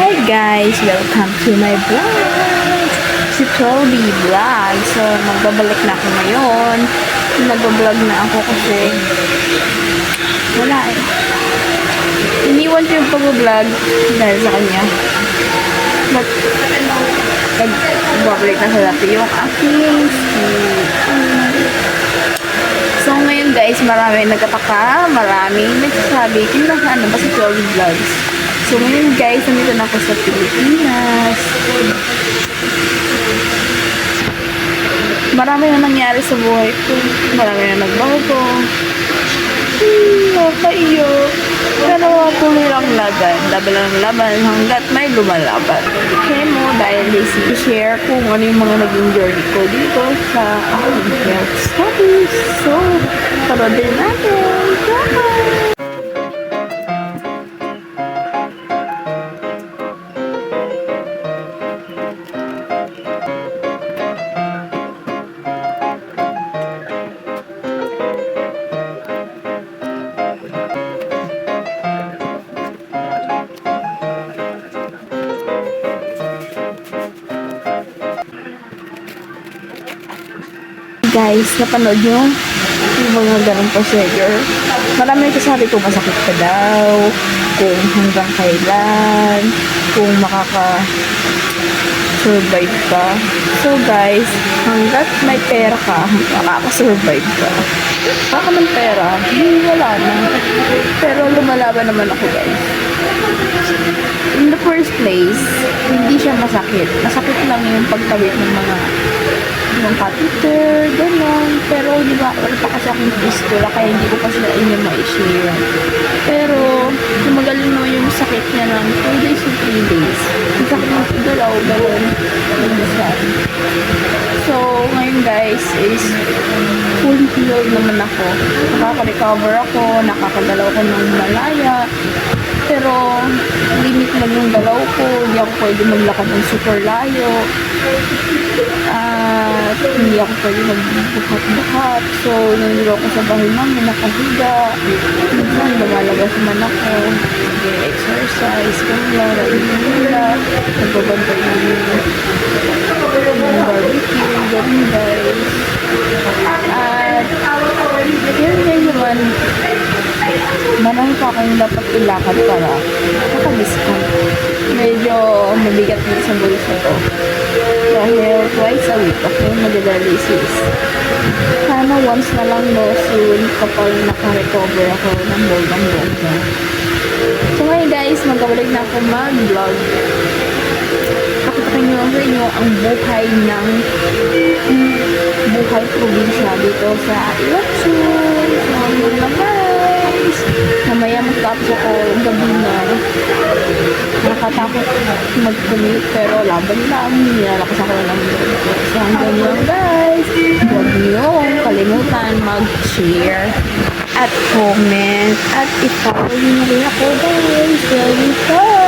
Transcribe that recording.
Hi guys! Welcome to my vlog! Si Toby Vlog. So, magbabalik na ako ngayon. Nag-vlog na ako kasi wala eh. Iniwan ko yung pag-vlog dahil sa kanya. But, magbabalik na sa dati yung aking So, ngayon guys, marami nagtataka, marami nagsasabi kung nasaan na ba si Toby Vlogs. So, ngayon guys, nandito na ako sa Pilipinas. Marami na nangyari sa buhay ko. Marami na nagbago. Nakaiyak. Pero tuloy lang laban. Laban lang laban hanggat may lumalaban. Kaya mo, dahil i-share kung ano yung mga naging journey ko dito sa aking health studies. So, parodin natin. Bye! Guys, napanood nyo yung mga ganong procedure. Marami nagsasabi kung masakit ka daw, kung hanggang kailan, kung makaka-survive ka. So guys, hanggat may pera ka, makaka-survive ka. Baka ng pera, wala na. Pero lumalaban naman ako guys. In the first place, hindi siya masakit. Masakit lang yung pagkabit ng mga yung catheter, gano'n. Pero, di ba, wala pa kasi akong fistula, kaya hindi ko pa sila inyo ma-share. Pero, magaling naman yung sakit niya ng 2 days to 3 days. Yung sakit ng galaw, gano'n. So, ngayon guys, is full healed naman ako. Nakaka-recover ako, nakakagalaw ko ng malaya. Pero, limit lang yung galaw ko. Hindi ako pwede maglakad ng super layo. Hindi ako pwede magbuhat-buhat. So, nandito ako sa bahay namin, nakahiga. Minsan, lumalabas naman ako. Nag-exercise, ganyan, nagigila, nagbabantay ng barbecue, ganyan guys. At, yun naman, marami pa akong dapat ilakad para nakadiscount. Medyo mabigat din sa bulsa to. Dahil twice a week ako mag-dialysis. Sana once na lang no soon kapag naka-recover ako ng buong. So ngayon guys, magkabalik na ako mag-vlog. Pakitakin nyo sa inyo ang buhay probinsya dito sa Ilochun. So yun lang guys. Mamaya magtapos ako gabi na. Nakatakot mag-commute pero laban lang. Nilalakas ako lang. So hanggang yun guys. Huwag niyong kalimutan mag-share at comment at i-follow nyo na rin ako guys. There we go.